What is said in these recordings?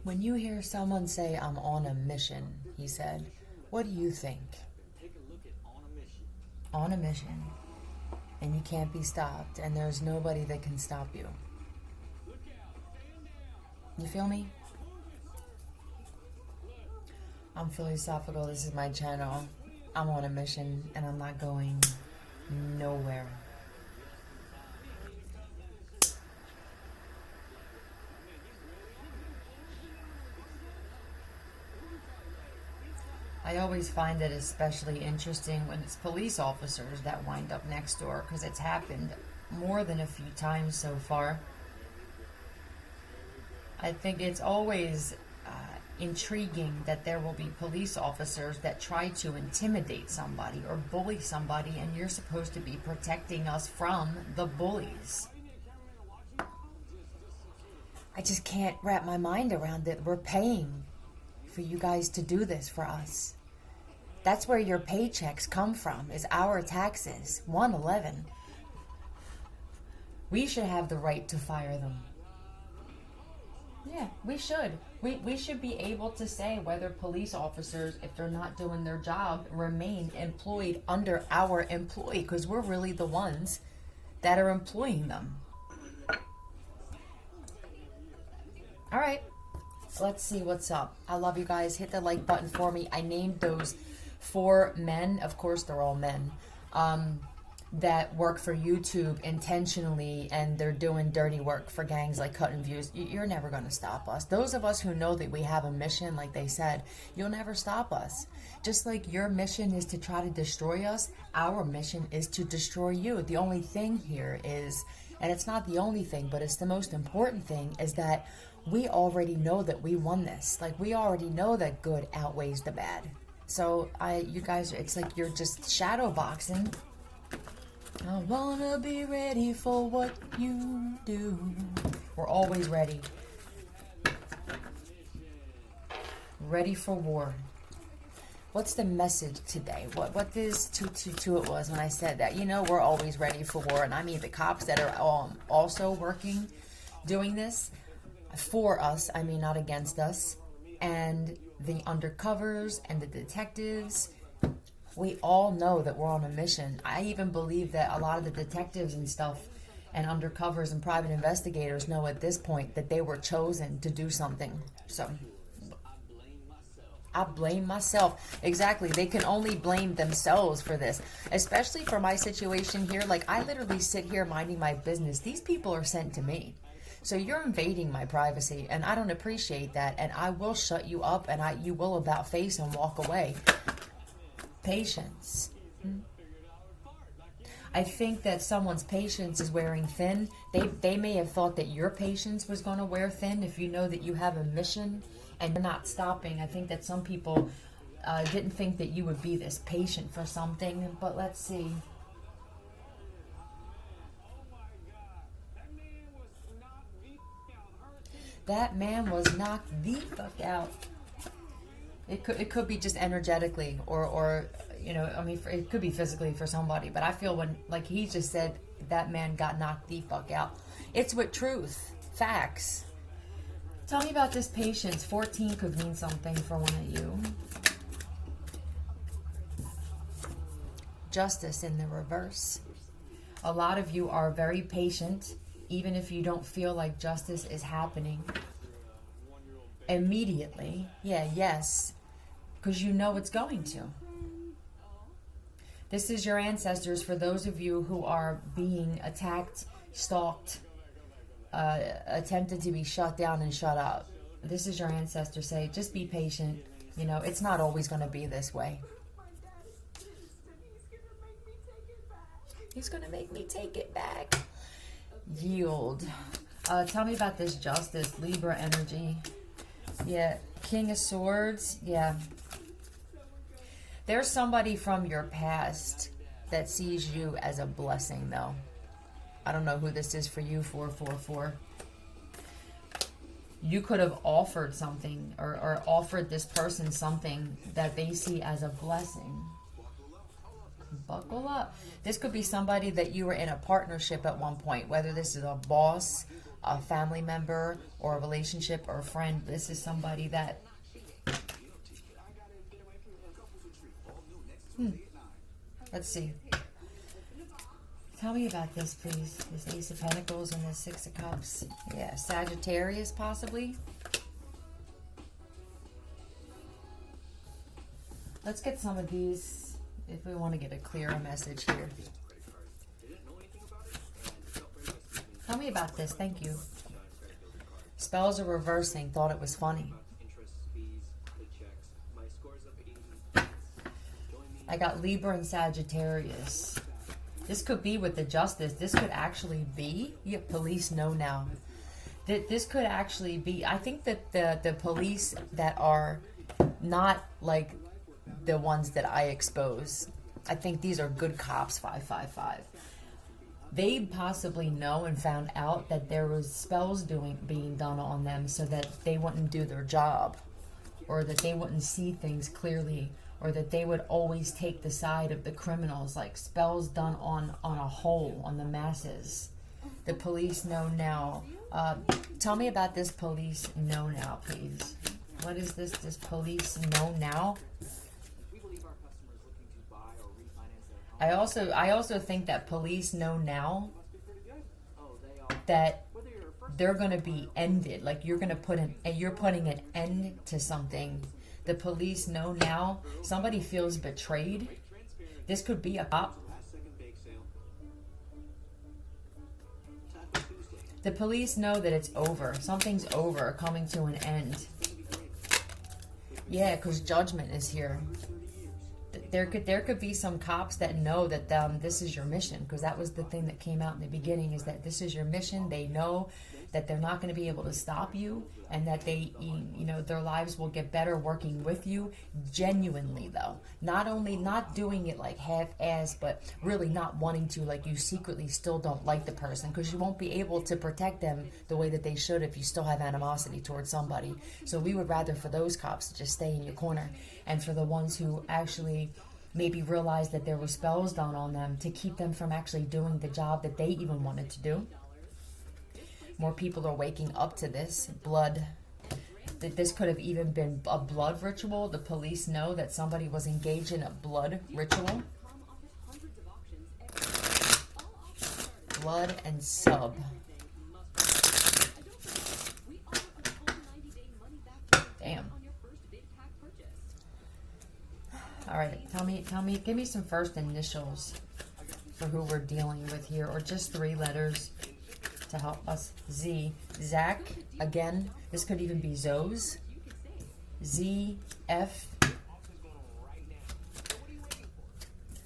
When you hear someone say, I'm on a mission, he said, what do you think? On a mission. And you can't be stopped, and there's nobody that can stop you. You feel me? I'm philosophical. This is my channel. I'm on a mission, and I'm not going nowhere. I always find it especially interesting when it's police officers that wind up next door, because it's happened more than a few times so far. I think it's always intriguing that there will be police officers that try to intimidate somebody or bully somebody, and you're supposed to be protecting us from the bullies. I just can't wrap my mind around it. We're paying for you guys to do this for us. That's where your paychecks come from, is our taxes. 111. We should have the right to fire them. Yeah, we should. We should be able to say whether police officers, if they're not doing their job, remain employed under our employee, because we're really the ones that are employing them. All right, let's see what's up. I love you guys. Hit the like button for me. I named those 4 men. Of course, they're all men. That work for YouTube intentionally, and they're doing dirty work for gangs like cutting views. You're never going to stop us. Those of us who know that we have a mission, like they said, you'll never stop us. Just like your mission is to try to destroy us, our mission is to destroy you. The only thing here is, and it's not the only thing, but it's the most important thing, is that we already know that we won this. Like, we already know that good outweighs the bad. So you guys, it's like you're just shadow boxing. I wanna be ready for what you do. We're always ready. Ready for war. What's the message today? What this 222 it was when I said that? You know, we're always ready for war. And I mean the cops that are also working, doing this for us. I mean, not against us. And the undercovers and the detectives. We all know that we're on a mission. I even believe that a lot of the detectives and stuff and undercovers and private investigators know at this point that they were chosen to do something. So I blame myself. Exactly. They can only blame themselves for this, especially for my situation here. Like, I literally sit here minding my business. These people are sent to me. So you're invading my privacy, and I don't appreciate that. And I will shut you up, and you will about face and walk away. Patience. I think that someone's patience is wearing thin. They may have thought that your patience was going to wear thin if you know that you have a mission and you're not stopping. I think that some people didn't think that you would be this patient for something, but let's see. That man was knocked the fuck out. It could be just energetically, or you know, I mean, it could be physically for somebody. But I feel when, like he just said, that man got knocked the fuck out. It's with truth, facts. Tell me about this patience. 14 could mean something for one of you. Justice in the reverse. A lot of you are very patient, even if you don't feel like justice is happening immediately. Yeah, yes, because you know it's going to. This is your ancestors for those of you who are being attacked, stalked, attempted to be shut down and shut up. This is your ancestors say, just be patient. You know, it's not always going to be this way. He's going to make me take it back. Yield. Tell me about this justice, Libra energy. Yeah, King of Swords. Yeah. There's somebody from your past that sees you as a blessing, though. I don't know who this is for you, 444. You could have offered something or offered this person something that they see as a blessing. Buckle up. This could be somebody that you were in a partnership at one point, whether this is a boss, a family member or a relationship or a friend. This is somebody that... Let's see. Tell me about this, please. This Ace of Pentacles and the Six of Cups. Yeah, Sagittarius, possibly. Let's get some of these if we want to get a clearer message here. Tell me about this. Thank you. Spells are reversing. Thought it was funny. I got Libra and Sagittarius. This could be with the Justice. This could actually be... Yeah, police know now. This could actually be... I think that the police that are not like the ones that I expose, I think these are good cops, 555. They possibly know and found out that there was spells being done on them so that they wouldn't do their job, or that they wouldn't see things clearly, or that they would always take the side of the criminals, like spells done on a whole, on the masses. The police know now. Tell me about this police know now, please. What is this? This police know now? I also think that police know now that they're going to be ended. Like you're putting an end to something. The police know now. Somebody feels betrayed. This could be a cop. The police know that it's over. Something's over, coming to an end. Yeah, because judgment is here. There could be some cops that know that this is your mission, because that was the thing that came out in the beginning, is that this is your mission. They know that they're not going to be able to stop you, and that their lives will get better working with you genuinely, though. Not doing it like half-ass, but really not wanting to, like you secretly still don't like the person, because you won't be able to protect them the way that they should if you still have animosity towards somebody. So we would rather for those cops to just stay in your corner, and for the ones who actually maybe realized that there were spells done on them to keep them from actually doing the job that they even wanted to do. More people are waking up to this. Blood. This could have even been a blood ritual. The police know that somebody was engaged in a blood ritual. Blood and sub. Damn. All right, tell me, give me some first initials for who we're dealing with here, or just 3 letters to help us. Z, Zach, again, this could even be Zoes. Z, F,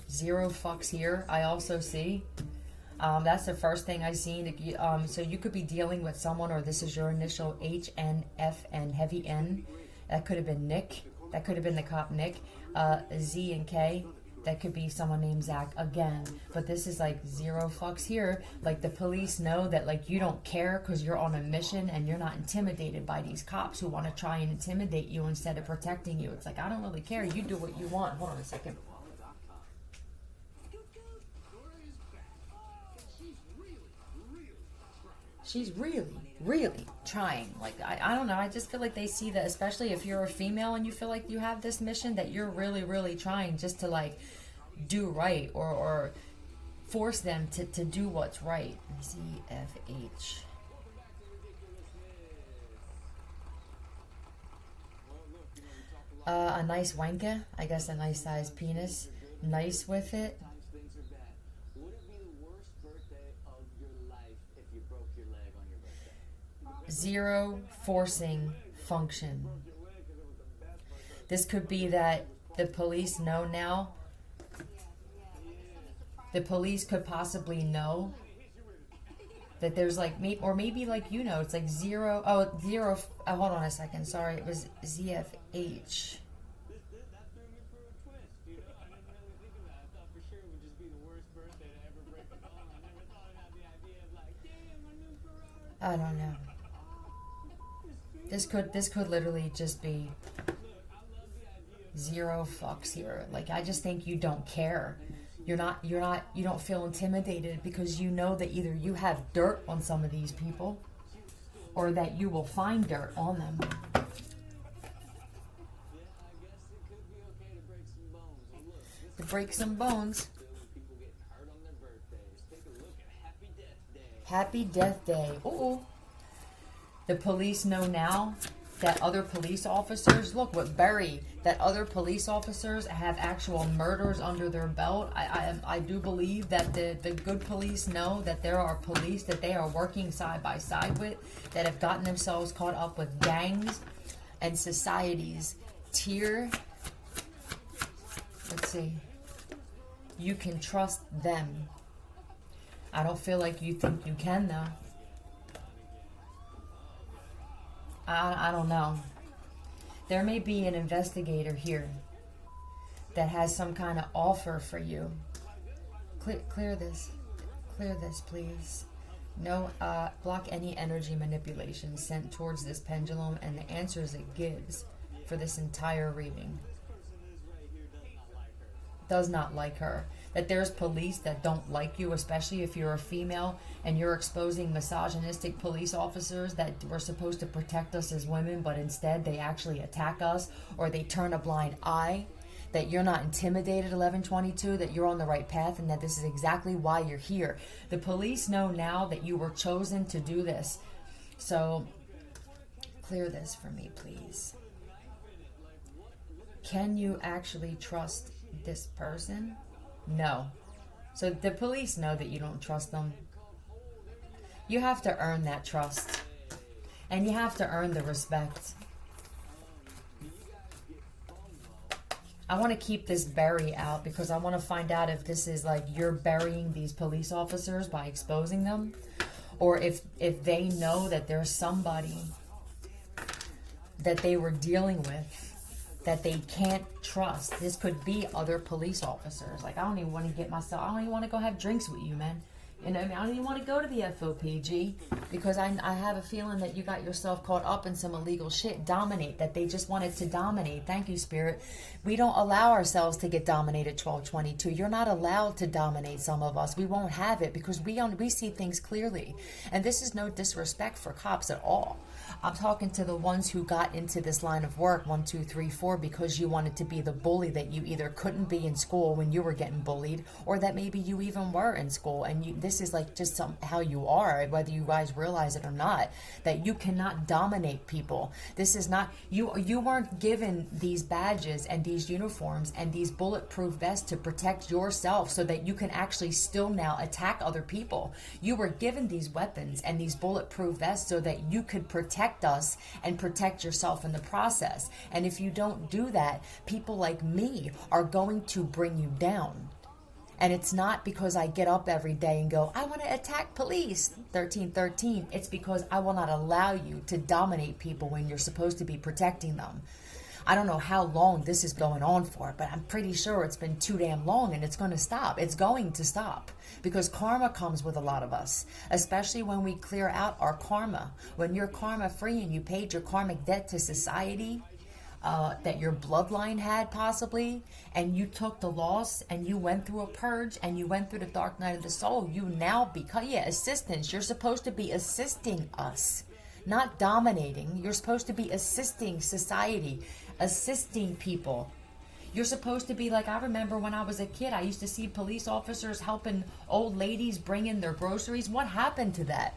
0 fucks here, I also see. That's the first thing I seen. So you could be dealing with someone, or this is your initial, H, N, F, and heavy N. That could have been Nick. That could have been the cop Nick. Z and K. That could be someone named Zach again. But this is like 0 fucks here. Like the police know that like you don't care because you're on a mission, and you're not intimidated by these cops who want to try and intimidate you instead of protecting you. It's like, I don't really care. You do what you want. Hold on a second. She's really trying. Like, I don't know. I just feel like they see that, especially if you're a female and you feel like you have this mission, that you're really trying just to, like, do right, or force them to do what's right. ZFH. A nice wanker. I guess a nice sized penis. Nice with it. 0 forcing function. This could be that the police know now. The police could possibly know that there's like, or maybe like, it's like 0. Oh, 0. Hold on a second. Sorry, it was ZFH. I don't know. This could literally just be 0 fucks here. Like, I just think you don't care. You don't feel intimidated because you know that either you have dirt on some of these people, or that you will find dirt on them. To break some bones. Happy Death Day. Ooh. The police know now that other police officers, look what Barry, that other police officers have actual murders under their belt. I do believe that the good police know that there are police that they are working side by side with that have gotten themselves caught up with gangs and society's tier. Let's see. You can trust them. I don't feel like you think you can, though. I don't know. There may be an investigator here that has some kind of offer for you. Clear this. Clear this, please. No, block any energy manipulation sent towards this pendulum and the answers it gives for this entire reading. Does not like her. That there's police that don't like you, especially if you're a female and you're exposing misogynistic police officers that were supposed to protect us as women, but instead they actually attack us or they turn a blind eye. That you're not intimidated, 1122, that you're on the right path, and that this is exactly why you're here. The police know now that you were chosen to do this. So clear this for me, please. Can you actually trust this person? No. So the police know that you don't trust them. You have to earn that trust. And you have to earn the respect. I want to keep this bury out because I want to find out if this is like you're burying these police officers by exposing them, or if they know that there's somebody that they were dealing with that they can't trust. This could be other police officers. Like, I don't even want to get myself, I don't even want to go have drinks with you, man. You know, I don't even want to go to the FOPG because I have a feeling that you got yourself caught up in some illegal shit. Dominate, that they just wanted to dominate. Thank you, Spirit. We don't allow ourselves to get dominated, 1222. You're not allowed to dominate some of us. We won't have it because we see things clearly. And this is no disrespect for cops at all. I'm talking to the ones who got into this line of work, 1, 2, 3, 4, because you wanted to be the bully that you either couldn't be in school when you were getting bullied, or that maybe you even were in school. And this is like just how you are, whether you guys realize it or not, that you cannot dominate people. This is not, you weren't given these badges and these uniforms and these bulletproof vests to protect yourself so that you can actually still now attack other people. You were given these weapons and these bulletproof vests so that you could protect us and protect yourself in the process. And if you don't do that, people like me are going to bring you down. And it's not because I get up every day and go, I want to attack police, 1313. It's because I will not allow you to dominate people when you're supposed to be protecting them. I don't know how long this is going on for, but I'm pretty sure it's been too damn long, and it's going to stop. It's going to stop because karma comes with a lot of us, especially when we clear out our karma. When you're karma free and you paid your karmic debt to society, that your bloodline had possibly, and you took the loss and you went through a purge and you went through the dark night of the soul, you now become, assistance. You're supposed to be assisting us, not dominating. You're supposed to be assisting society, assisting people. You're supposed to be like, I remember when I was a kid, I used to see police officers helping old ladies bring in their groceries. What happened to that?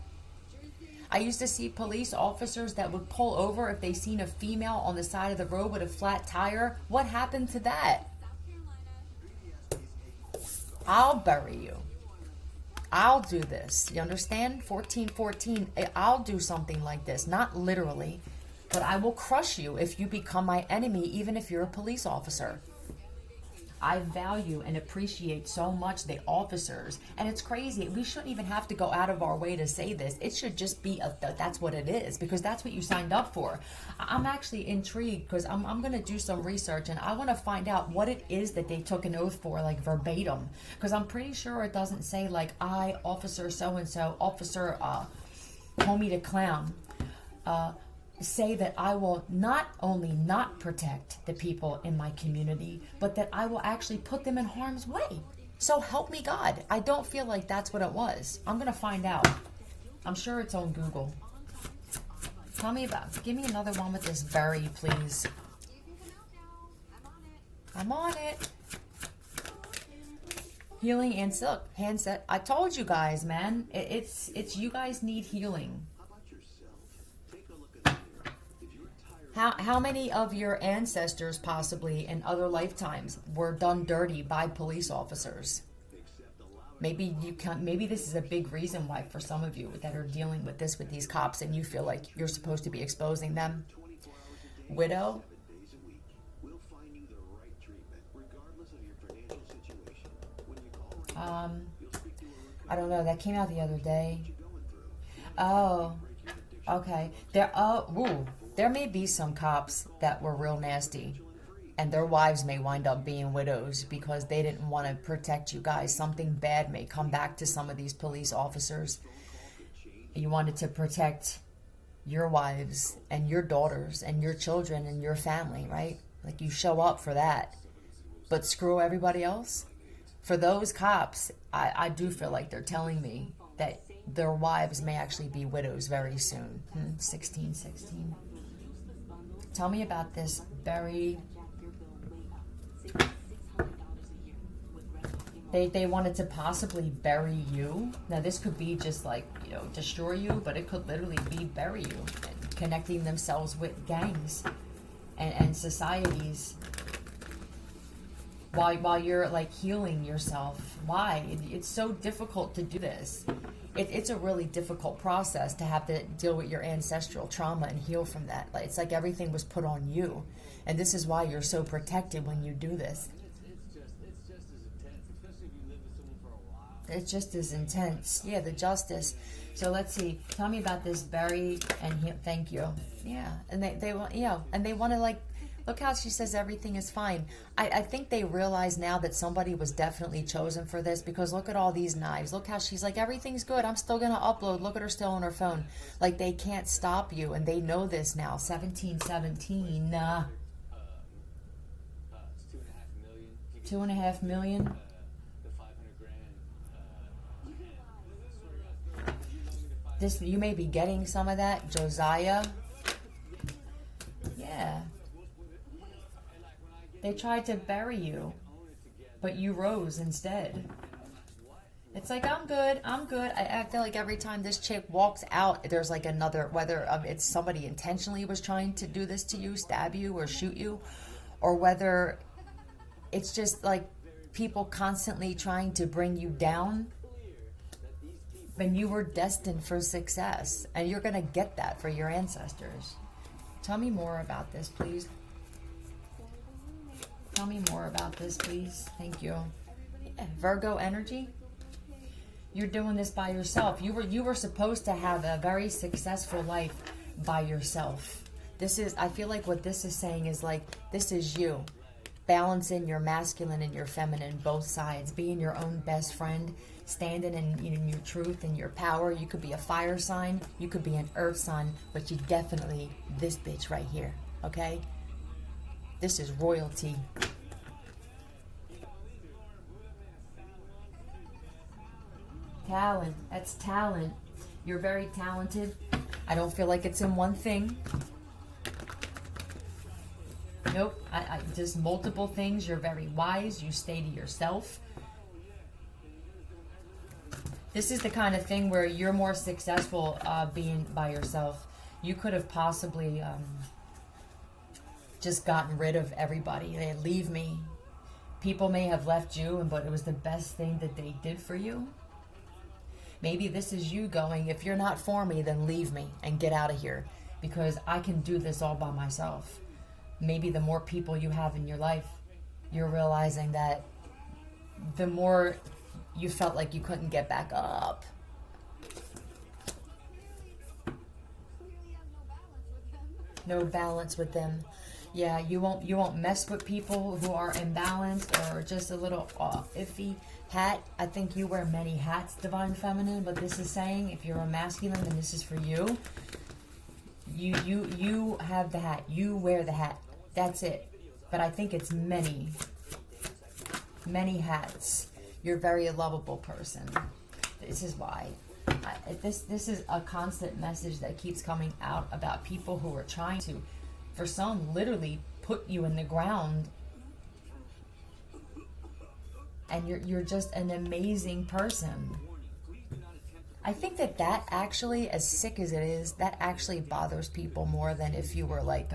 I used to see police officers that would pull over if they seen a female on the side of the road with a flat tire. What happened to that? I'll bury you. I'll do this. You understand? 1414. I'll do something like this. Not literally, but I will crush you if you become my enemy, even if you're a police officer. I value and appreciate so much the officers, and it's crazy. We shouldn't even have to go out of our way to say this. It should just be that's what it is, because that's what you signed up for. I'm actually intrigued because I'm going to do some research, and I want to find out what it is that they took an oath for, like verbatim, because I'm pretty sure it doesn't say like, I, officer so-and-so, officer homie the clown, say that I will not only not protect the people in my community, but that I will actually put them in harm's way. So help me God. I don't feel like that's what it was. I'm going to find out. I'm sure it's on Google. Tell me about, give me another one with this berry, please. I'm on it. Healing and silk. Handset. I told you guys, man. It's you guys need healing. How many of your ancestors possibly in other lifetimes were done dirty by police officers? Maybe you can. Maybe this is a big reason why for some of you that are dealing with this with these cops, and you feel like you're supposed to be exposing them. Widow. I don't know. That came out the other day. Oh, okay. There may be some cops that were real nasty, and their wives may wind up being widows because they didn't want to protect you guys. Something bad may come back to some of these police officers. You wanted to protect your wives and your daughters and your children and your family, right? Like you show up for that, but screw everybody else. For those cops, I do feel like they're telling me that their wives may actually be widows very soon. 1616. Tell me about this berry. They wanted to possibly bury you. Now this could be just like, destroy you, but it could literally be bury you. And connecting themselves with gangs and societies. While you're like healing yourself. Why? It's so difficult to do this. It's a really difficult process to have to deal with your ancestral trauma and heal from that. It's like everything was put on you. And this is why you're so protected when you do this. It's just as intense. Yeah, the justice. So let's see. Tell me about this berry and thank you. Yeah, and they want, and they want to like, look how she says everything is fine. I think they realize now that somebody was definitely chosen for this because look at all these knives. Look how she's like, everything's good. I'm still going to upload. Look at her still on her phone. Like they can't stop you and they know this now. 1717. 2.5 million. This, you may be getting some of that. Josiah. Yeah. They tried to bury you, but you rose instead. It's like, I'm good. I feel like every time this chick walks out, there's like another, whether it's somebody intentionally was trying to do this to you, stab you or shoot you, or whether it's just like people constantly trying to bring you down. And you were destined for success, and you're going to get that for your ancestors. Tell me more about this, please. Tell me more about this, please. Thank you. Yeah, Virgo energy. You're doing this by yourself. You were supposed to have a very successful life by yourself. This is, I feel like what this is saying is like, this is you. Balancing your masculine and your feminine, both sides. Being your own best friend. Standing in your truth and your power. You could be a fire sign. You could be an earth sign. But you definitely, this bitch right here. Okay? This is royalty. Talent. That's talent. You're very talented. I don't feel like it's in one thing. Nope. I just multiple things. You're very wise. You stay to yourself. This is the kind of thing where you're more successful being by yourself. You could have possibly just gotten rid of everybody. They leave me. People may have left you, but it was the best thing that they did for you. Maybe this is you going, if you're not for me, then leave me and get out of here because I can do this all by myself. Maybe the more people you have in your life, you're realizing that the more you felt like you couldn't get back up. No balance with them. Yeah, you won't mess with people who are imbalanced or just a little iffy. Hat. I think you wear many hats, Divine Feminine, but this is saying if you're a masculine, then this is for you. You have the hat. You wear the hat. That's it. But I think it's many hats. You're a very lovable person. This is why. This is a constant message that keeps coming out about people who are trying to, for some, literally put you in the ground. And you're just an amazing person. I think that actually, as sick as it is, that actually bothers people more than if you were like,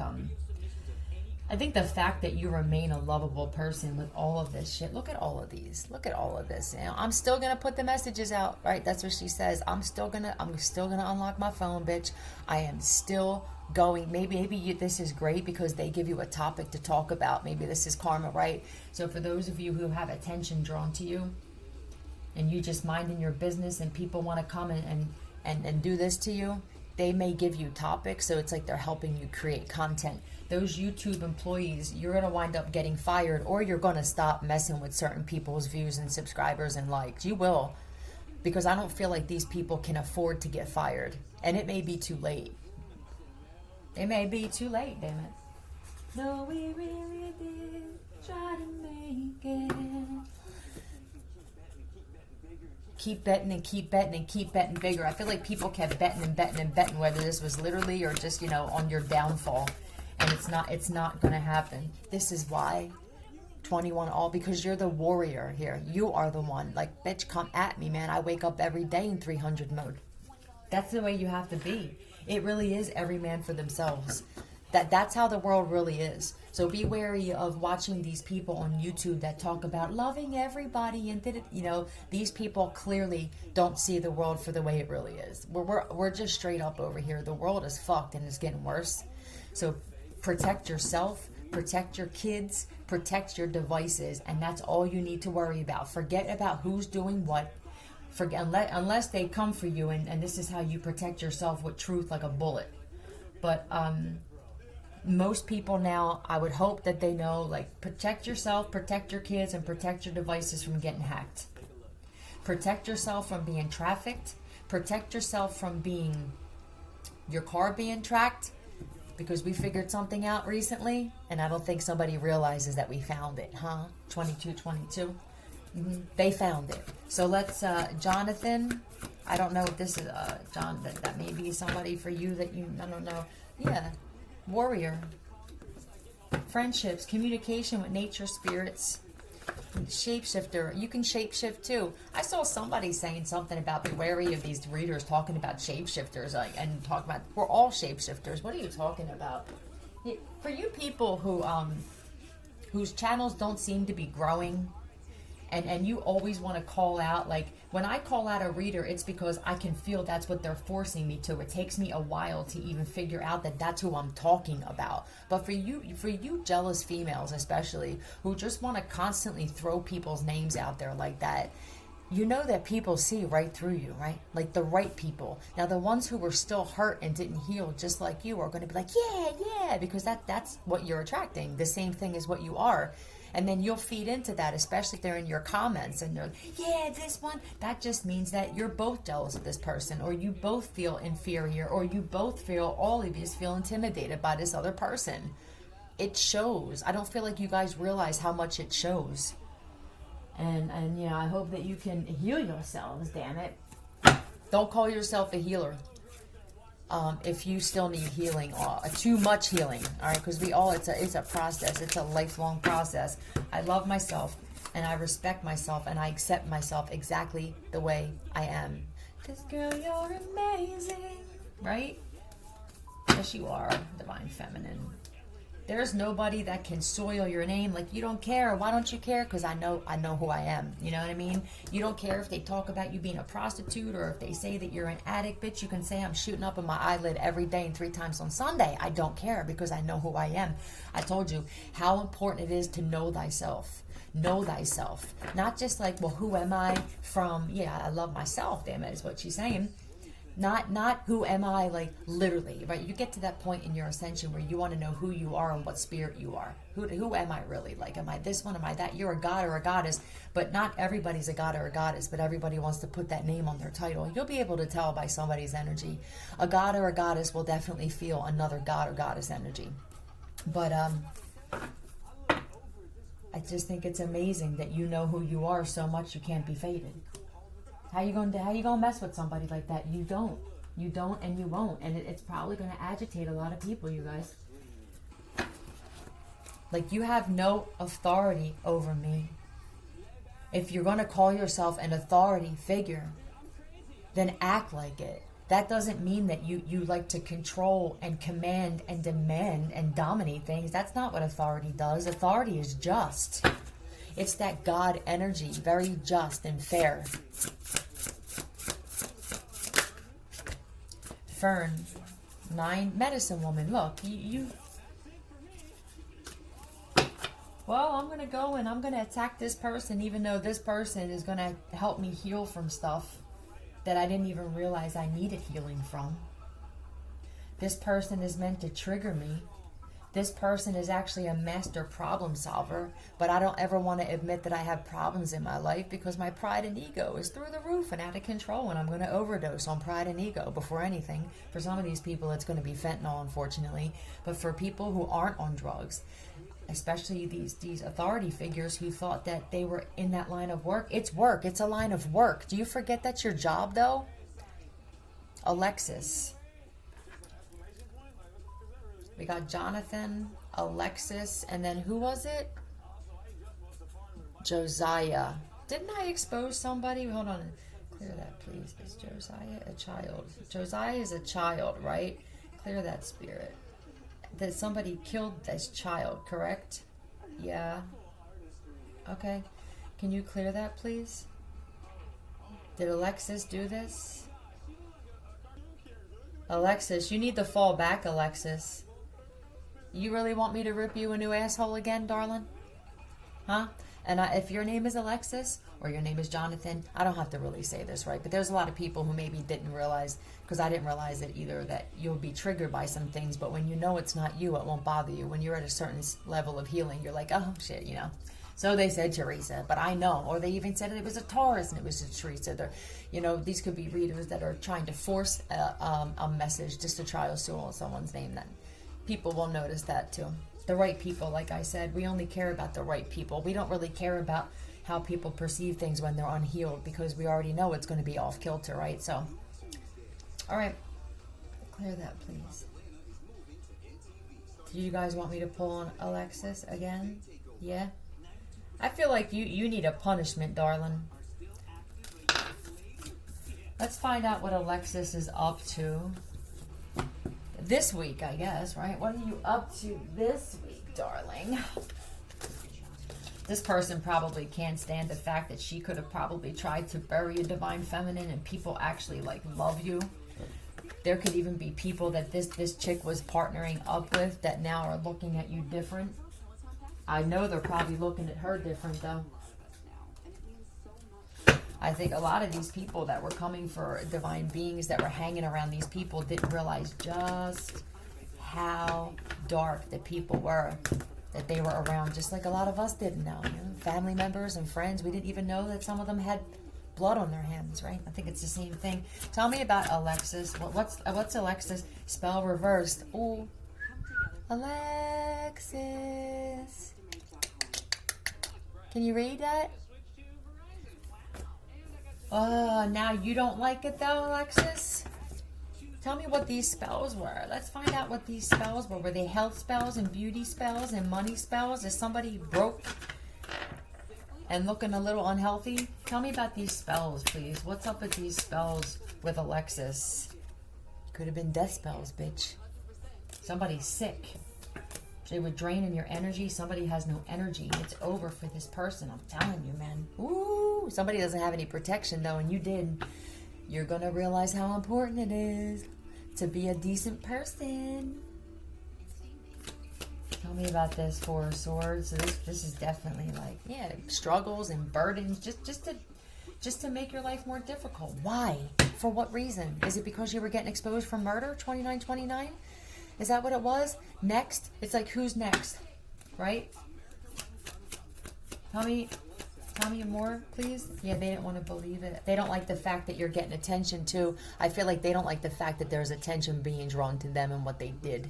I think the fact that you remain a lovable person with all of this shit. Look at all of these. Look at all of this. You know, I'm still gonna put the messages out, right? That's what she says. I'm still gonna unlock my phone, bitch. I am still going. Maybe this is great because they give you a topic to talk about. Maybe this is karma, right? So for those of you who have attention drawn to you, and you just minding your business, and people want to come and do this to you, they may give you topics, so it's like they're helping you create content. Those YouTube employees, you're going to wind up getting fired, or you're going to stop messing with certain people's views and subscribers and likes. You will, because I don't feel like these people can afford to get fired. And it may be too late. It may be too late, damn it. No, we really did try to make it. Keep betting and keep betting and keep betting bigger. I feel like people kept betting and betting and betting, whether this was literally or just, you know, on your downfall. And it's not going to happen. This is why 21 all, because you're the warrior here. You are the one. Like, bitch, come at me, man. I wake up every day in 300 mode. That's the way you have to be. It really is every man for themselves. That's how the world really is. So be wary of watching these people on YouTube that talk about loving everybody and did it. You know, these people clearly don't see the world for the way it really is. We're just straight up over here. The world is fucked and it's getting worse. So protect yourself, protect your kids, protect your devices, and that's all you need to worry about. Forget about who's doing what. Forget unless they come for you, and this is how you protect yourself with truth, like a bullet. But most people now, I would hope that they know, like, protect yourself, protect your kids, and protect your devices from getting hacked. Protect yourself from being trafficked. Protect yourself from your car being tracked, because we figured something out recently, and I don't think somebody realizes that we found it, huh? 2222. They found it. So let's, Jonathan, I don't know if this is, John, that may be somebody for you that you, I don't know. Yeah. Warrior. Friendships, communication with nature spirits. Shapeshifter. You can shapeshift too. I saw somebody saying something about be wary of these readers talking about shapeshifters, like, and talking about we're all shapeshifters. What are you talking about? For you people who whose channels don't seem to be growing, and you always want to call out, like, when I call out a reader, it's because I can feel that's what they're forcing me to. It takes me a while to even figure out that that's who I'm talking about. But for you jealous females especially, who just want to constantly throw people's names out there like that, you know that people see right through you, right? Like the right people. Now the ones who were still hurt and didn't heal just like you are going to be like, yeah, because that's what you're attracting. The same thing is what you are. And then you'll feed into that, especially if they're in your comments and they're like, yeah, this one. That just means that you're both jealous of this person, or you both feel inferior, or you both feel, all of you feel intimidated by this other person. It shows. I don't feel like you guys realize how much it shows. And you know, I hope that you can heal yourselves, damn it. Don't call yourself a healer. If you still need healing, too much healing, all right, because it's a process. It's a lifelong process. I love myself, and I respect myself, and I accept myself exactly the way I am. Because, girl, you're amazing, right? Yes, you are, divine feminine. There's nobody that can soil your name. Like, you don't care. Why don't you care? Because I know who I am. You know what I mean? You don't care if they talk about you being a prostitute, or if they say that you're an addict, bitch. You can say I'm shooting up in my eyelid every day and 3 times on Sunday. I don't care, because I know who I am. I told you how important it is to know thyself. Know thyself. Not just like, well, who am I from? Yeah, I love myself, damn it, is what she's saying. Not who am I, like, literally, right? You get to that point in your ascension where you want to know who you are and what spirit you are. Who am I really? Like, am I this one? Am I that? You're a god or a goddess, but not everybody's a god or a goddess, but everybody wants to put that name on their title. You'll be able to tell by somebody's energy. A god or a goddess will definitely feel another god or goddess energy. But I just think it's amazing that you know who you are so much you can't be faded. How you gonna mess with somebody like that? You don't. You don't and you won't. And it's probably gonna agitate a lot of people, you guys. Like, you have no authority over me. If you're gonna call yourself an authority figure, then act like it. That doesn't mean that you like to control and command and demand and dominate things. That's not what authority does. Authority is just. It's that God energy, very just and fair. Fern, 9, medicine woman. Look, you well, I'm going to go and I'm going to attack this person, even though this person is going to help me heal from stuff that I didn't even realize I needed healing from. This person is meant to trigger me. This person is actually a master problem solver, but I don't ever want to admit that I have problems in my life because my pride and ego is through the roof and out of control, and I'm going to overdose on pride and ego before anything. For some of these people, it's going to be fentanyl, unfortunately. But for people who aren't on drugs, especially these authority figures who thought that they were in that line of work, it's work. It's a line of work. Do you forget that's your job, though? Alexis. We got Jonathan, Alexis, and then who was it? Josiah. Didn't I expose somebody? Hold on. Clear that, please. Is Josiah a child? Josiah is a child, right? Clear that spirit. That somebody killed this child, correct? Yeah. Okay. Can you clear that, please? Did Alexis do this? Alexis, you need to fall back, Alexis. You really want me to rip you a new asshole again, darling? Huh? And if your name is Alexis or your name is Jonathan, I don't have to really say this, right? But there's a lot of people who maybe didn't realize, because I didn't realize it either, that you'll be triggered by some things. But when you know it's not you, it won't bother you. When you're at a certain level of healing, you're like, oh, shit, you know. So they said Teresa, but I know. Or they even said it was a Taurus and it was a Teresa. They're, you know, these could be readers that are trying to force a message just to try to assume someone's name. Then people will notice that too. The right people, like I said, we only care about the right people. We don't really care about how people perceive things when they're unhealed, because we already know it's going to be off kilter, right? So, all right, clear that, please. Do you guys want me to pull on Alexis again? Yeah? I feel like you need a punishment, darling. Let's find out what Alexis is up to this week, I guess, right? What are you up to this week, darling? This person probably can't stand the fact that she could have probably tried to bury a divine feminine and people actually like love you. There could even be people that this chick was partnering up with that now are looking at you different. I know they're probably looking at her different though. I think a lot of these people that were coming for divine beings that were hanging around these people didn't realize just how dark the people were that they were around, just like a lot of us didn't know. You know, family members and friends, we didn't even know that some of them had blood on their hands, right? I think it's the same thing. Tell me about Alexis. What's Alexis? Spell reversed. Ooh. Alexis. Can you read that? Oh, now you don't like it though, Alexis? Tell me what these spells were. Let's find out what these spells were. Were they health spells and beauty spells and money spells? Is somebody broke and looking a little unhealthy? Tell me about these spells, please. What's up with these spells with Alexis? Could have been death spells, bitch. Somebody's sick. They were draining your energy. Somebody has no energy. It's over for this person. I'm telling you, man. Ooh, somebody doesn't have any protection, though, and you did. You're going to realize how important it is to be a decent person. Tell me about this Four of Swords. So this is definitely like, yeah, struggles and burdens just to make your life more difficult. Why? For what reason? Is it because you were getting exposed for murder, 2929? Is that what it was? Next? It's like, who's next? Right? Tell me more, please. Yeah, they didn't want to believe it. They don't like the fact that you're getting attention too. I feel like they don't like the fact that there's attention being drawn to them and what they did.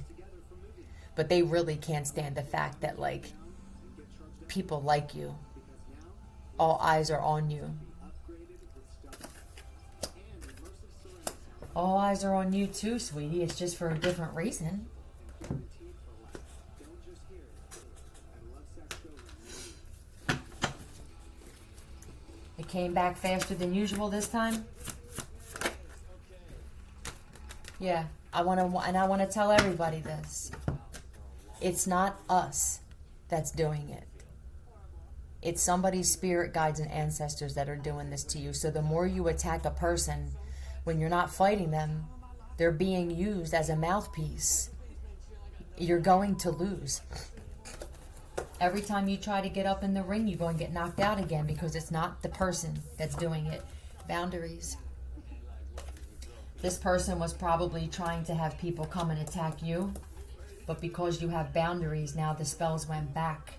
But they really can't stand the fact that, like, people like you. All eyes are on you. All eyes are on you too, sweetie. It's just for a different reason. It came back faster than usual this time. Yeah, I want to tell everybody this. It's not us that's doing it. It's somebody's spirit guides and ancestors that are doing this to you. So the more you attack a person, when you're not fighting them, they're being used as a mouthpiece. You're going to lose. Every time you try to get up in the ring, you're going to get knocked out again because it's not the person that's doing it. Boundaries. This person was probably trying to have people come and attack you, but because you have boundaries, now the spells went back.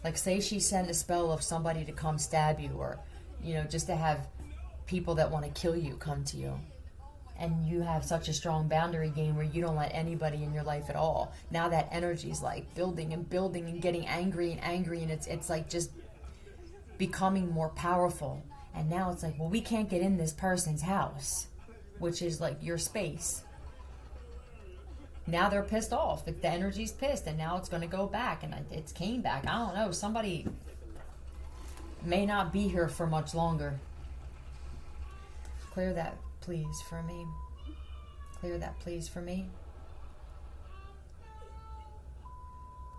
Like, say she sent a spell of somebody to come stab you, or, just to have people that want to kill you come to you. And you have such a strong boundary game where you don't let anybody in your life at all. Now that energy's like building and building and getting angry, and it's like just becoming more powerful. And now it's like, well, we can't get in this person's house, which is like your space. Now they're pissed off. The energy's pissed, and now it's going to go back, and it's came back. I don't know. Somebody may not be here for much longer. Clear that, please, for me. Clear that, please, for me.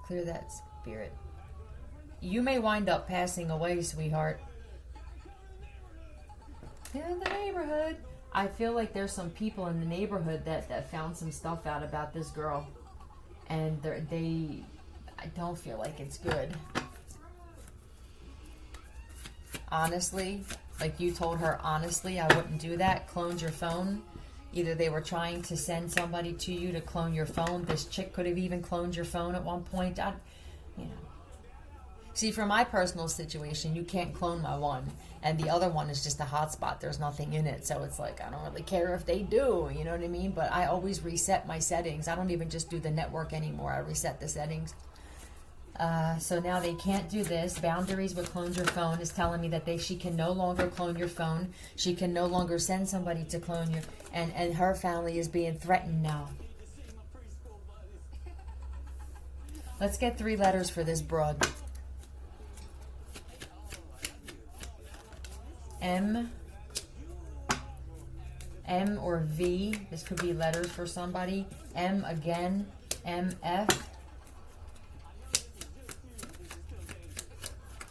Clear that, spirit. You may wind up passing away, sweetheart. In the neighborhood. I feel like there's some people in the neighborhood that found some stuff out about this girl. And I don't feel like it's good. Honestly, like you told her, honestly, I wouldn't do that. Cloned your phone. Either they were trying to send somebody to you to clone your phone. This chick could have even cloned your phone at one point. See, for my personal situation, you can't clone my one. And the other one is just a hotspot. There's nothing in it. So it's like, I don't really care if they do. You know what I mean? But I always reset my settings. I don't even just do the network anymore. I reset the settings. So now they can't do this. Boundaries with clone your phone is telling me that she can no longer clone your phone. She can no longer send somebody to clone you. And her family is being threatened now. Let's get 3 letters for this broad. M or V. This could be letters for somebody. M again. MF.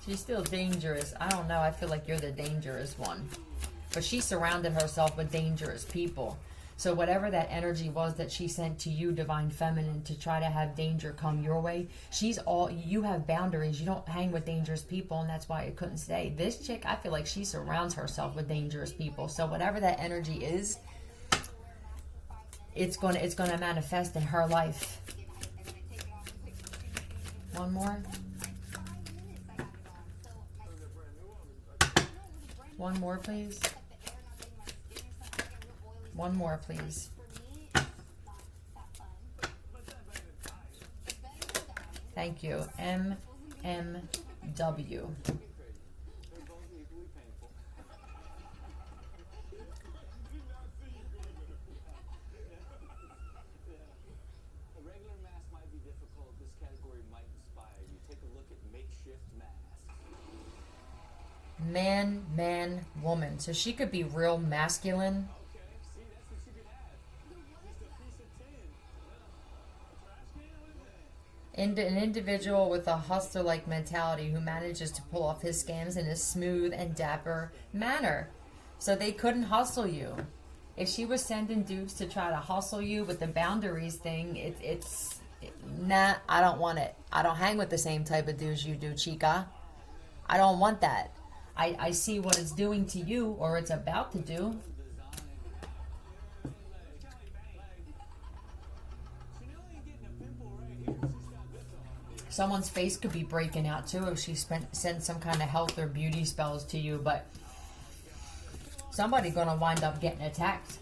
She's still dangerous. I don't know. I feel like you're the dangerous one. But she surrounded herself with dangerous people. So whatever that energy was that she sent to you, Divine Feminine, to try to have danger come your way, you have boundaries. You don't hang with dangerous people, and that's why it couldn't stay. This chick, I feel like she surrounds herself with dangerous people. So whatever that energy is, it's gonna manifest in her life. One more. One more, please. One more, please. Thank you. MMW. Man, woman. So she could be real masculine. An individual with a hustler-like mentality who manages to pull off his scams in a smooth and dapper manner. So they couldn't hustle you. If she was sending dudes to try to hustle you with the boundaries thing, nah, I don't want it. I don't hang with the same type of dudes you do, chica. I don't want that. I see what it's doing to you, or it's about to do. Someone's face could be breaking out too if she sent some kind of health or beauty spells to you, but somebody's gonna wind up getting attacked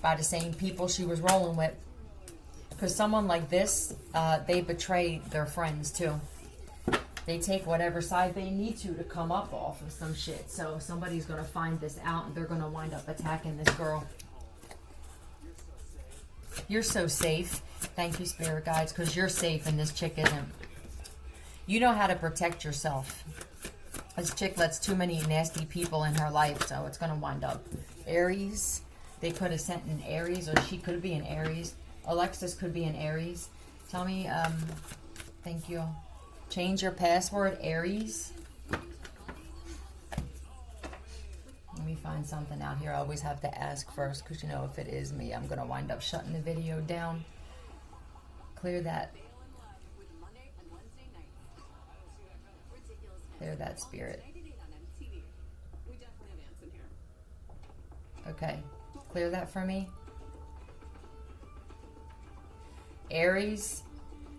by the same people she was rolling with. Because someone like this, they betray their friends too. they take whatever side they need to come up off of some shit. So somebody's going to find this out and they're going to wind up attacking this girl. You're so safe. Thank you, spirit guides, because you're safe and this chick isn't. You know how to protect yourself. This chick lets too many nasty people in her life, so it's going to wind up. Aries. They could have sent an Aries, or she could be an Aries. Alexis could be an Aries. Tell me, thank you. Change your password, Aries. Let me find something out here. I always have to ask first, because you know if it is me, I'm going to wind up shutting the video down. Clear that. Clear that, spirit. Okay. Clear that for me. Aries.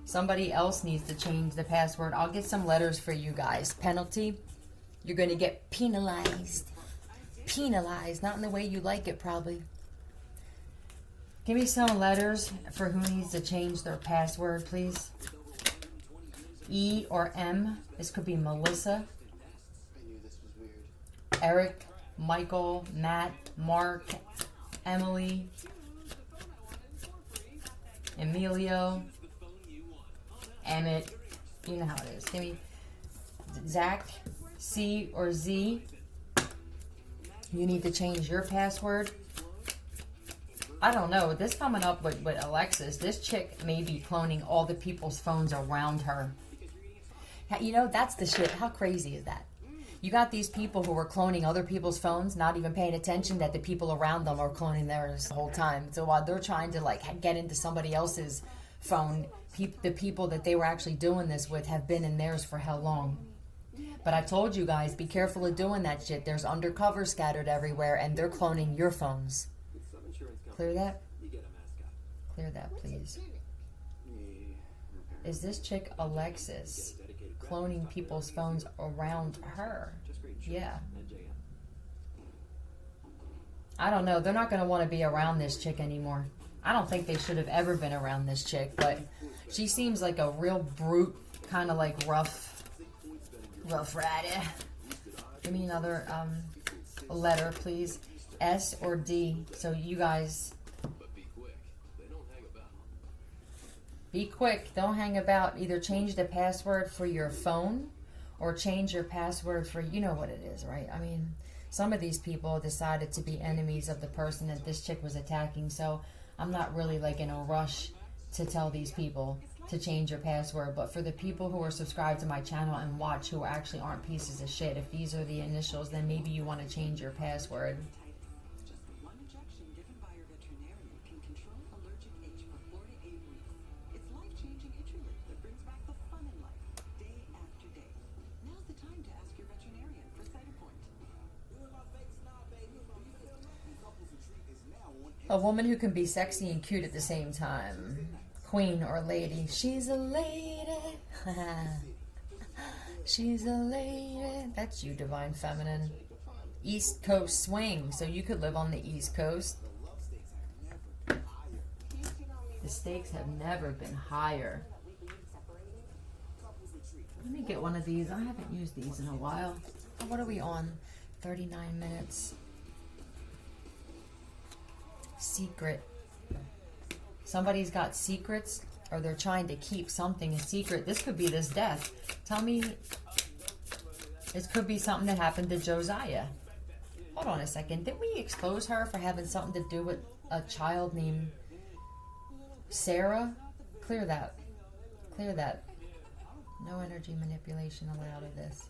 Somebody else needs to change the password. I'll get some letters for you guys. Penalty. You're going to get penalized. Penalized. Not in the way you like it, probably. Give me some letters for who needs to change their password, please. E or M. This could be Melissa. Eric, Michael, Matt, Mark, Emily, Emilio, Emmett. You know how it is. Give me Zach, C or Z. You need to change your password. I don't know. This coming up with Alexis. This chick may be cloning all the people's phones around her. You know, that's the shit. How crazy is that? You got these people who are cloning other people's phones, not even paying attention that the people around them are cloning theirs the whole time. So while they're trying to like get into somebody else's phone, the people that they were actually doing this with have been in theirs for how long? But I told you guys, be careful of doing that shit. There's undercover scattered everywhere, and they're cloning your phones. Clear that? Clear that, please. Is this chick Alexis cloning people's phones around her? Yeah. I don't know. They're not going to want to be around this chick anymore. I don't think they should have ever been around this chick, but she seems like a real brute, kind of like rough rider. Give me another letter, please. S or D. So you guys... Be quick. Don't hang about. Either change the password for your phone or change your password for, you know what it is, right? I mean, some of these people decided to be enemies of the person that this chick was attacking. So I'm not really like in a rush to tell these people to change your password. But for the people who are subscribed to my channel and watch who actually aren't pieces of shit, if these are the initials, then maybe you want to change your password. A woman who can be sexy and cute at the same time. Queen or lady. She's a lady. She's a lady. That's you, Divine Feminine. East Coast swing. So you could live on the East Coast. The stakes have never been higher. Let me get one of these. I haven't used these in a while. What are we on? 39 minutes. Secret. Somebody's got secrets, or they're trying to keep something a secret. This could be this death. Tell me, this could be something that happened to Josiah. Hold on a second. Didn't we expose her for having something to do with a child named Sarah? Clear that. Clear that. No energy manipulation allowed of this.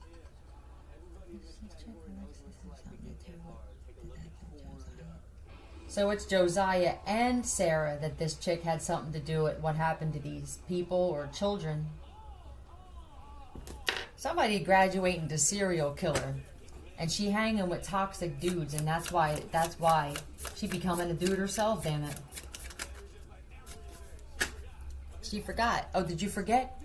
So it's Josiah and Sarah that this chick had something to do with what happened to these people or children. Somebody graduating to serial killer, and she hanging with toxic dudes, and that's why she becoming a dude herself. Damn it! She forgot. Oh, did you forget?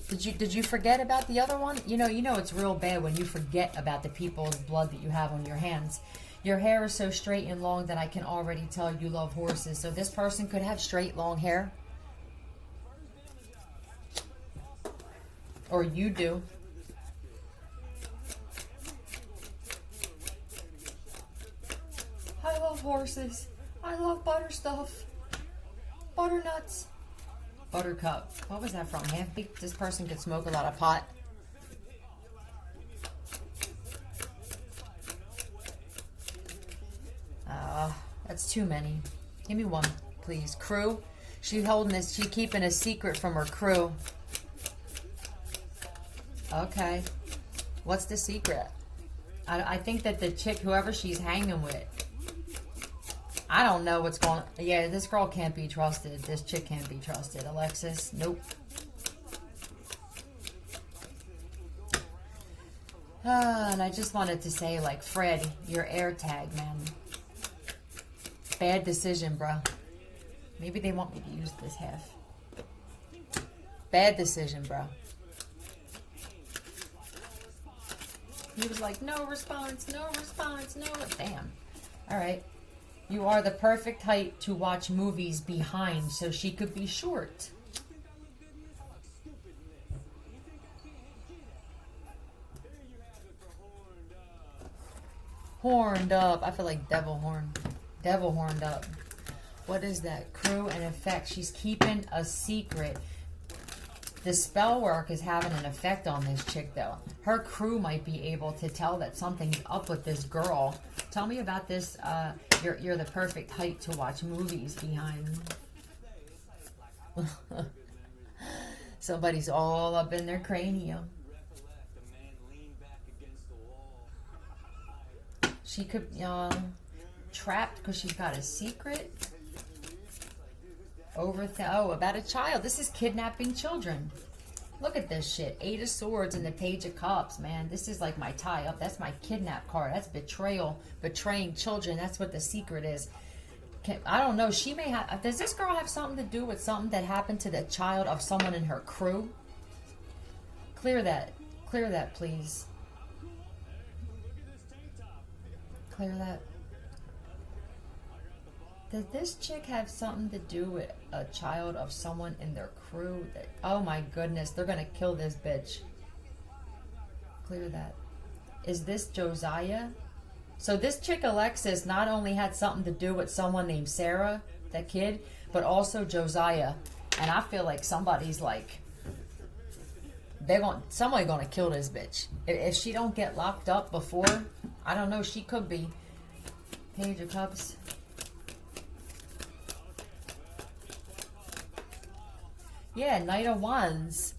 Did you forget about the other one? You know it's real bad when you forget about the people's blood that you have on your hands. Your hair is so straight and long that I can already tell you love horses. So this person could have straight, long hair. Or you do. I love horses. I love butter stuff. Butternuts. Buttercup. What was that from? Half-Baked? This person could smoke a lot of pot. That's too many. Give me one, please. Crew. She's holding this. She's keeping a secret from her crew. Okay. What's the secret? I think that the chick, whoever she's hanging with, I don't know what's going on. Yeah, this girl can't be trusted. This chick can't be trusted. Alexis, nope. And I just wanted to say, like, Fred, your air tag, man. Bad decision, bro. Maybe they want me to use this half. Bad decision, bro. He was like, no response, no response, no. Damn. All right. You are the perfect height to watch movies behind, so she could be short. Horned up. I feel like devil horn. Devil horned up. What is that? Crew and effect. She's keeping a secret. The spell work is having an effect on this chick, though. Her crew might be able to tell that something's up with this girl. Tell me about this. You're the perfect height to watch movies behind. Somebody's all up in their cranium. She could, trapped because she's got a secret. About a child. This is kidnapping children. Look at this shit. 8 of Swords and the Page of Cups, man. This is like my tie-up. That's my kidnap card. That's betrayal. Betraying children. That's what the secret is. I don't know. She may have... Does this girl have something to do with something that happened to the child of someone in her crew? Clear that. Clear that, please. Clear that. Did this chick have something to do with a child of someone in their crew? Oh my goodness, they're gonna kill this bitch. Clear that. Is this Josiah? So this chick Alexis not only had something to do with someone named Sarah, that kid, but also Josiah. And I feel like somebody's like, somebody gonna kill this bitch. If she don't get locked up before, I don't know, she could be. Page of Cups. Yeah, Knight of Wands.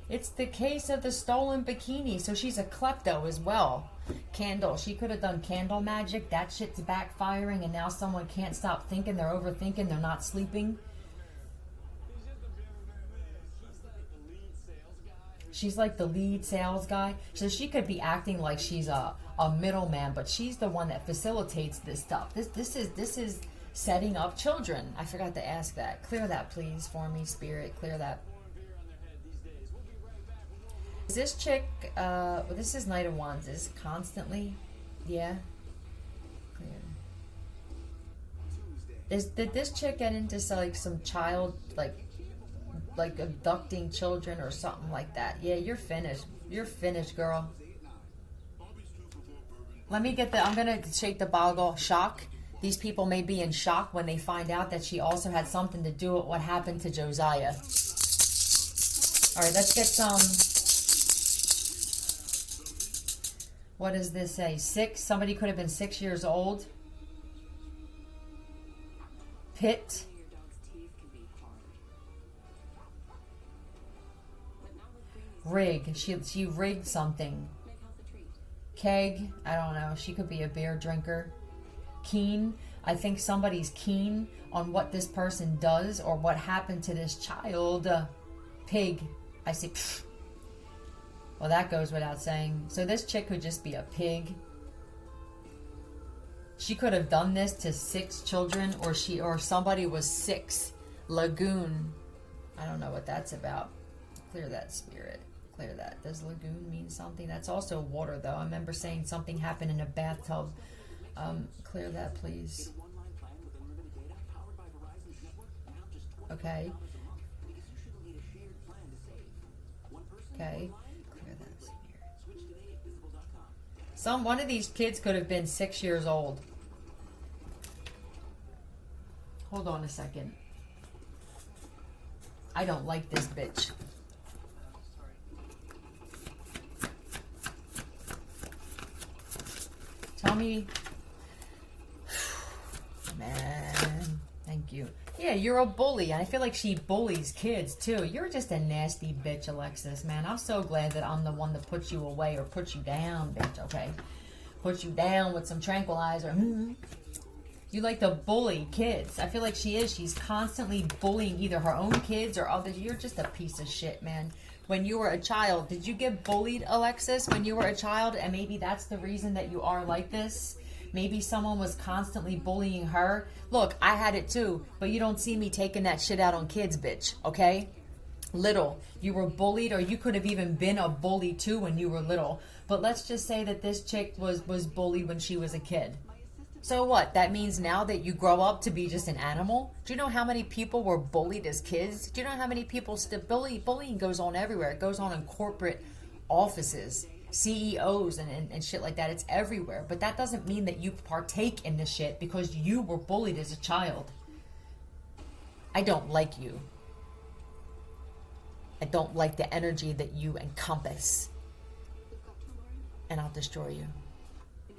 It's the case of the stolen bikini. So she's a klepto as well. Candle. She could have done candle magic. That shit's backfiring. And now someone can't stop thinking. They're overthinking. They're not sleeping. She's like the lead sales guy. So she could be acting like she's a middleman. But she's the one that facilitates this stuff. This is setting up children. I forgot to ask that. Clear that, please, for me, Spirit. Clear that. Is this chick, well, this is Knight of Wands. Is constantly, yeah. Clear. Did this chick get into like some child, like abducting children or something like that? Yeah, you're finished. You're finished, girl. Let me get I'm gonna shake the boggle. Shock. These people may be in shock when they find out that she also had something to do with what happened to Josiah. All right, let's get some. What does this say? 6? Somebody could have been 6 years old. Pit. Rig. She rigged something. Keg. I don't know. She could be a beer drinker. Keen. I think somebody's keen on what this person does or what happened to this child. Pig. I say, pfft. Well, that goes without saying. So this chick could just be a pig. She could have done this to 6 children, or somebody was 6. Lagoon. I don't know what that's about. Clear that, Spirit. Clear that. Does lagoon mean something? That's also water, though. I remember saying something happened in a bathtub. Clear that, please. Okay. Okay. Clear that here. One of these kids could have been 6 years old. Hold on a second. I don't like this bitch. Tell me. Man, thank you. Yeah, you're a bully. I feel like she bullies kids too. You're just a nasty bitch, Alexis, man. I'm so glad that I'm the one that puts you away or puts you down, bitch, okay? Put you down with some tranquilizer. You like to bully kids. I feel like she is. She's constantly bullying either her own kids or others. You're just a piece of shit, man. When you were a child, did you get bullied, Alexis, when you were a child? And maybe that's the reason that you are like this. Maybe someone was constantly bullying her. Look, I had it too, but you don't see me taking that shit out on kids, bitch, okay? Little. You were bullied, or you could have even been a bully too when you were little. But let's just say that this chick was bullied when she was a kid. So what? That means now that you grow up to be just an animal? Do you know how many people were bullied as kids? Do you know how many people still bullying goes on everywhere? It goes on in corporate offices, CEOs and shit like that. It's everywhere. But that doesn't mean that you partake in the shit because you were bullied as a child. I don't like you. I don't like the energy that you encompass. And I'll destroy you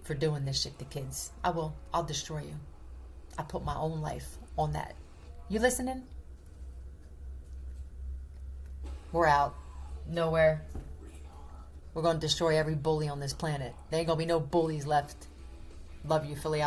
for doing this shit to kids. I will. I'll destroy you. I put my own life on that. You listening? We're out. Nowhere. We're going to destroy every bully on this planet. There ain't going to be no bullies left. Love you, Philly out.